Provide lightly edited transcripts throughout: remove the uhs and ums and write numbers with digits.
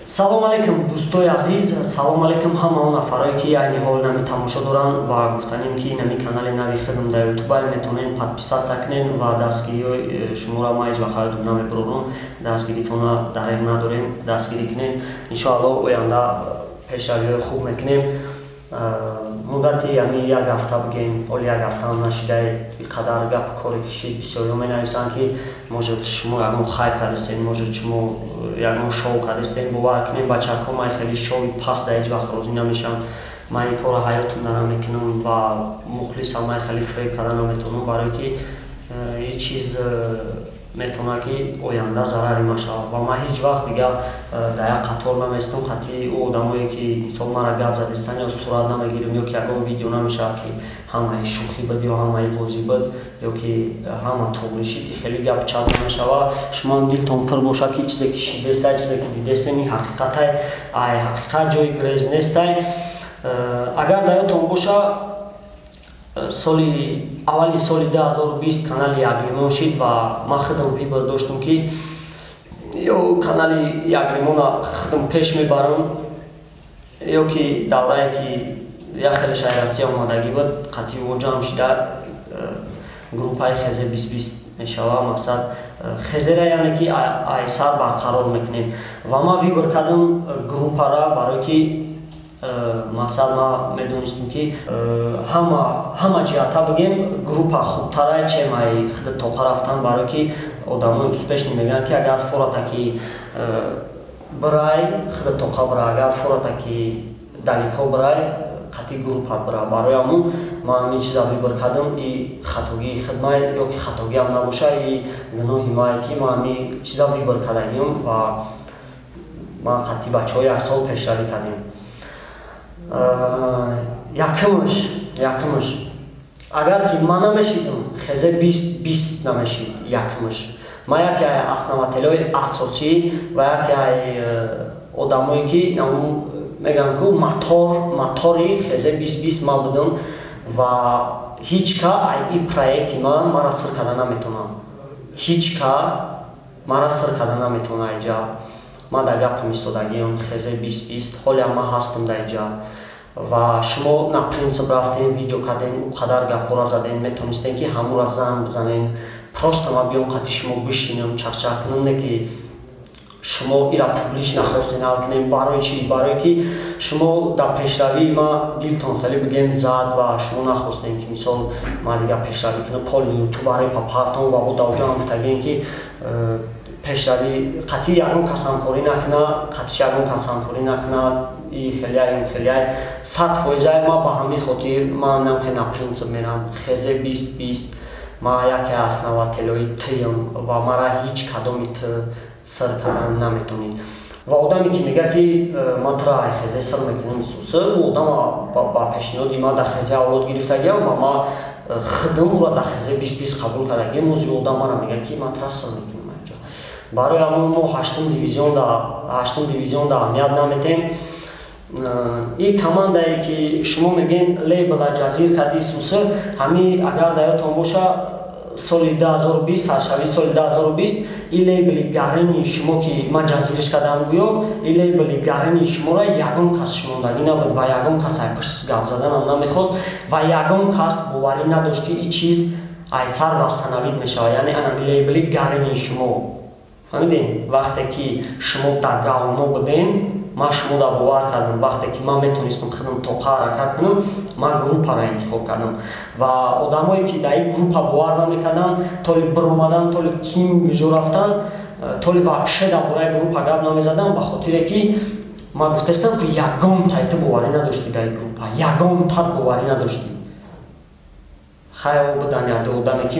салом алейкум дӯстои азиз, салом алейкум ҳама нафаре ки айни ҳол нами тамошо доранд ва гуфтанем ки нами канали нави хидм дар ютуба метавонед подписатсия кунед ва дастгириҳои шуморо ма ҳеҷ вақт ҳаётум намебурорам, дастгиритона дареғ надорем, дастгирӣ кунед. Иншоаллоҳ оянда пешравиҳои хуб мекунем. муддати ами як ҳафта бигем, ҳоли як ҳафтаам нашидай иқадар гап кори кишид бисёриҳо менависанд ки может шумо ягон хайп кардастед, может шумо ягон шоу кардастед, бовар кунед бачаҳо ман хеле шоуи паст дар ҳеҷ вақт розӣ намешам. ман ин кора ҳаётум намекунам ва мухлисам, ман хеле фреб карда наметавонам, барое ки ин чиз метавонад ки оянда зарари ман шавад ва ман ҳеҷ вақт дигар дар як қатор наместам хати одамое ки мисол мара гап задистан ё сурат намегирем ё ки ягон видео намешавад ки ҳамаи шӯхӣ буд ё ҳамаи бозӣ буд ё ки ҳама тоғишид хеле гап чат намешавад. шумо дилтон пур бошад ки чизе ки шидестай, чизе ки дидестен ин ҳақиқатай, ай ҳақиқат ҷои грез нестай. агар дар ёдтон боша аввали соли 2020 канали Яглимон шид ва ман худам вибор доштам ки ё канали Яглимона худам пеш мебарам ё ки даврае ки як хеле шайратсия омадагӣ буд қатъи ҷамъ шуда группаи хезе 2020 мешава. мақсад хезера яъне ки ай сар барқарор мекунем ва ман вибор кардам группара барое ки мақсад ма медонистам ки ҳама ҷиҳата бигем группа хубтарае чем ай худ тоқа рафтан, барое ки одамои успешни мегӯянд ки агар форатаки бирай худ тоқа бира, агар форатаки далико бирай қатъи группа бира. барои ҳамун ман ҳамин чиза вибор кардам, и хатогии худ май ё ки хатогиам набоша, и гуноҳи мае ки ман ҳамин чиза вибор кардагиам ва ман қатъи бачаҳо як сол пешравӣ кардем. якумш агар ки ман намешидам хезе 20 намешид якумш ман яке ай основателҳои асосӣ ва яке ай одамое ки мегӯям ку мотори хезе 2020 ман будам ва ҳеҷ ка ай ин проекти мара сир карда наметавонам, ҳеҷ ка мара сир карда наметавонад. инҷа ман дар гапам истодагиам хезе 2020 ҳолиам ман ҳастам дар инҷа ва шумо на принцип рафтен видео карден, уқадар гапҳоро заден, метонистен ки ҳамура занг бизанен, просто ман биём қатъи шумо бишинам чақчақ кунам, не ки шумо ира публично хостен ҳал кунем. барои чи? барое ки шумо дар пешравии ма дилтон хеле бигем зад ва шумо нахостем ки мисол ман дигар пешравӣ кунам поли ютубаре папартон ва бо давҷам гуфтагем ки пешравӣ қатъи ягон кас ҳамкорӣ накунад, қатъи ягон кас ҳамкорӣ накунад, и хелеай 100% ман ба ҳамин хотир ман намхе на принцип мерам хезе 2020 ман яке основателҳои тиам ва мара ҳеҷ кадоми ти сир кардан наметавонид. ва одаме ки мегӯяд ки ман тра ай хезе сир мекунам исоса, ӯ одама ба пешниҳоди ман дар хезе авлод гирифтагиам ва ман худам ӯро дар хезе 2020 қабул кардагиам. ози одам мара мегӯяд ки ман тра сир мекунам. барои ҳамон мо ҳаштум дивизион дар аҳамият наметем. ин командае ки шумо мегӯед лейбла ҷазир карди исоса, ҳамин агар дар ёдтон боша соли 2020 саршави соли 2020 ин лейбли гарини шумо ки ман ҷазириш кардам гӯё ин лейбли гарини шуморо ягон кас шумондагӣ набуд ва ягон кас ай пушт гап заданам намехост ва ягон кас боварӣ надошт ки ин чиз ай сар растанавид мешавад, яъне ҳамин лейбли гарини шумо. фаҳмидем? вақте ки шумо дар гавно буден ман шуморо бовар кардам, вақте ки ман метонистам худам тоқа ҳаракат кунам ман группаро интихоб кардам ва одамое ки дар ин группа бовар намекарданд толи биромадан, толи ким меҷо рафтан, толи вообще дар бораи группа гап намезаданд, ба хотире ки ман гуфтастам ки ягон тайти боварӣ надошти дар ин группа, ягон тат боварӣ надошти. хаял будан яде одаме ки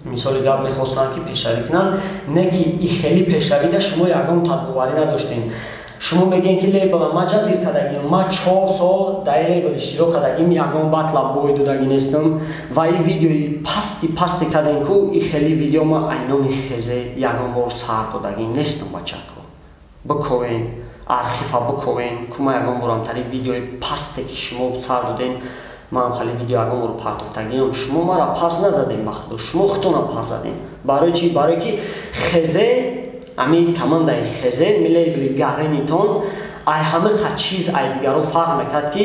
мисоли гап мехостанд ки пешравӣ кунанд, не ки и хеле пешравида шумо ягон татбоварӣ надоштем. шумо мегӯед ки лейбла ман ҷазир кардагим, ман 4 сол дар ин лейбл иштирок кардагим, ягон батла бой додагӣ нестам ва ин видеои пасти кардем ку ин хеле видео ман айноми хезе ягон бор сар додагӣ нестам. бачаҳо биковен архива биковен ку ман ягон борам тари видеои пасте ки шумо сар додем ман хали видео ягон бор партофтагиам, шумо мара пас назадем, ба худо шумо худтона пас задем. барои чи? барое ки хезе ами командаи хезе мелебли гаренитон ай ҳама қа чиз ай дигаро фарқ мекард ки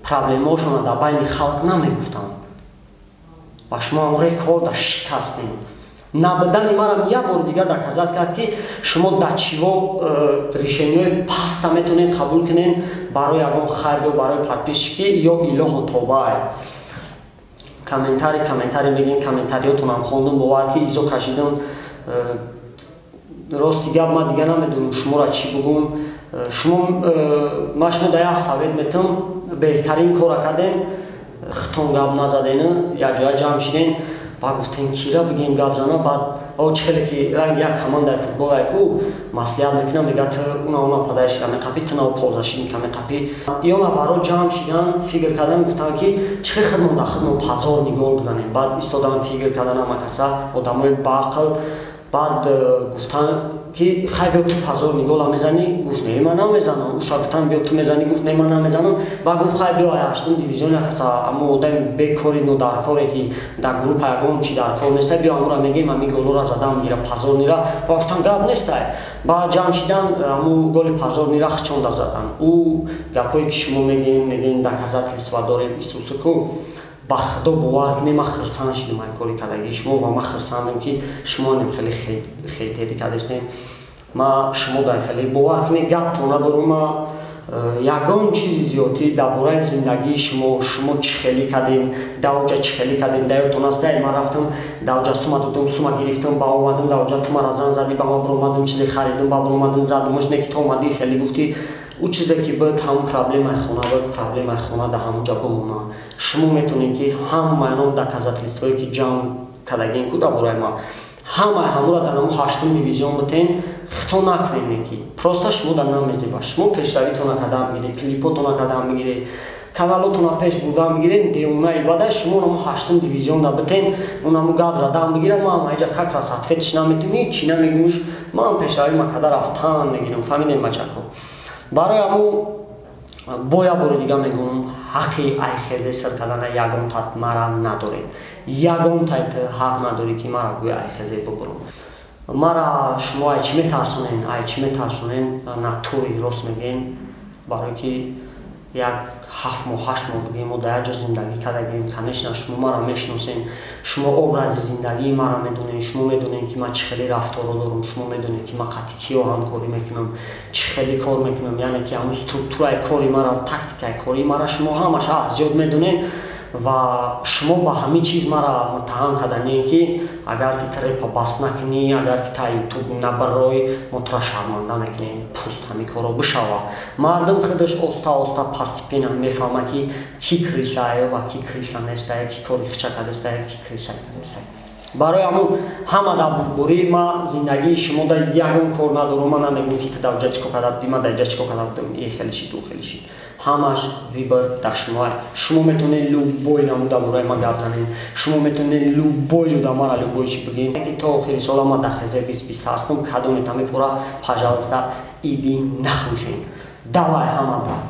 проблемаошона дар байни халқ намегуфтанд ва шумо рекорда шикастем. Набудани марам як бор дигар доказат кард ки шумо дар чиво решениёи паста метавонед қабул кунед барои ягон хайр ё барои подписчикӣ ё илоҳу тобаи. Комментарий мегин комментариётонам хондум бовар ки изо кашидам рости гап ман дигар намедонам шуморо чӣ бугум. Ман шумо дар як совет метавам беҳтарин кора кардем хитон гап назадена якҷоя ҷамъ шидем ба гуфтем кира бигем гап зана баъд чӣ хеле ки ранги як командаи футболае ку маслиҳат мекунам мегӯяд уна падаиш камеқапӣ тина ползашин камеқапӣ ёна баро ҷамъ шидан фикр кардан гуфтам ки чӣ хел хидмон дар хидмон пазор нигоҳ бизанем. Баъд истодам фикр кардан амакаса одамои баақл баъд гуфтан ки хай бё ту пазор нигоҳа мезанӣ гуфт не ман намезанам. Уша гуфтам бё ту мезанӣ гуфт не ман намезанам. Баъд гуфт хай бё ай ҳаштум дивизион якаса аммо одами бекори нодаркоре ки дар группа ягон чи дар кор нестай бё амура мегем ами голора задам мегира пазорнира. Ба гуфтам гап нестай. Баъд ҷамъ шидан аму голи пазорнира хичонда задан. Ӯ гапое ки шумо мегем доказательства дорем исусе ку ба худо бовар кунем. Ман хирсанд шидам ин кори кардаги шумо ва ман хирсандам ки шумо нем хеле хейтери кардастем. Ман шумо дар хеле бовар кунем гапто надорум. Ман ягон чизи зиёдӣ дар бораи зиндагии шумо чӣ хеле кардем дар оҷа чӣ хеле кардем дар ёдтон аст. Ман рафтам дар оҷа сума додам сума гирифтам ба омадам дар оҷа ту мара зан задӣ ба ман биромадам чизе харидам ба биромадам задам не ки ту омадӣ хеле гуфтӣ ӯ чизе ки буд ҳамон проблемаи хона буд проблемаи хона дар ҳамонҷа бимона. Шумо метавонед ки ҳамаи доказательствое ки ҷамъ кардагем ку дар бораи ман ҳамаи ҳамуро дар ҳамон ҳаштум дивизион бутен хито накунем ки просто шумо дар намезеба шумо пешравитона кардам мегиред клипотона кардам мегиред каналотона пеш бурдам мегиред деунаи баъда шумо намо ҳаштум дивизион дар бутен унамо гап задам мегирам ман айҷа как раз ответиш наметавонӣ чӣ намегӯш ман пешрави ма када рафтан мегирам фаҳмидем бачако. Барои аму бо як бори дига мегӯям ҳаққи айхезе сир кардана ягон тат мара надоред. Ягон тат ҳақ надорӣ ки мара гӯя айхезе бубурам. Мара шумо ай чӣ метарсонен натури рост мегӯем барое ки як 7 моҳ 8 моҳ бигем мо дар як ҷо зиндагӣ кардагем. Конечно шумо мара мешиносем шумо образи зиндагии мара медонед шумо медонед ки ман чӣ хеле рафторо дорам шумо медонед ки ман қати киё ҳамкорӣ мекунам чӣ хеле кор мекунам яъне ки ҳамун структураи кори мара тактикаи кори мара шумо ҳамаша аз ҷод медонед ва шумо ба ҳамин чиз мара муттаҳам карданед ки агар ки трепа бас накунӣ агар ки та ютуб набарои мо тра шарманда мекунем пуст ҳамин корро бишава. Мардум худаш оста оста постепенно мефаҳма ки ки крисае ва ки криса нестае ки кори хича кардастае ки криса кардастае. Барои ҳамун ҳама дар бурбурӣ ман зиндагии шумо дар ягон кор надорам. Ман намегӯям ки ту дар ҷа чӣ кор карда будӣ ман дар ҷа чӣ кор карда будам е хеле шид ӯ хеле шид. Ҳамаш вибор дар шумо. Шумо метавонед любой намо дар бораи ман гап занед. Шумо метавонед любой ҷо дар мара любой чӣ бигем. Ки то охири сола ман дар хезе 2020 ҳастам кадоме тамефора пожалуйста иди нахӯшед. Давай ҳама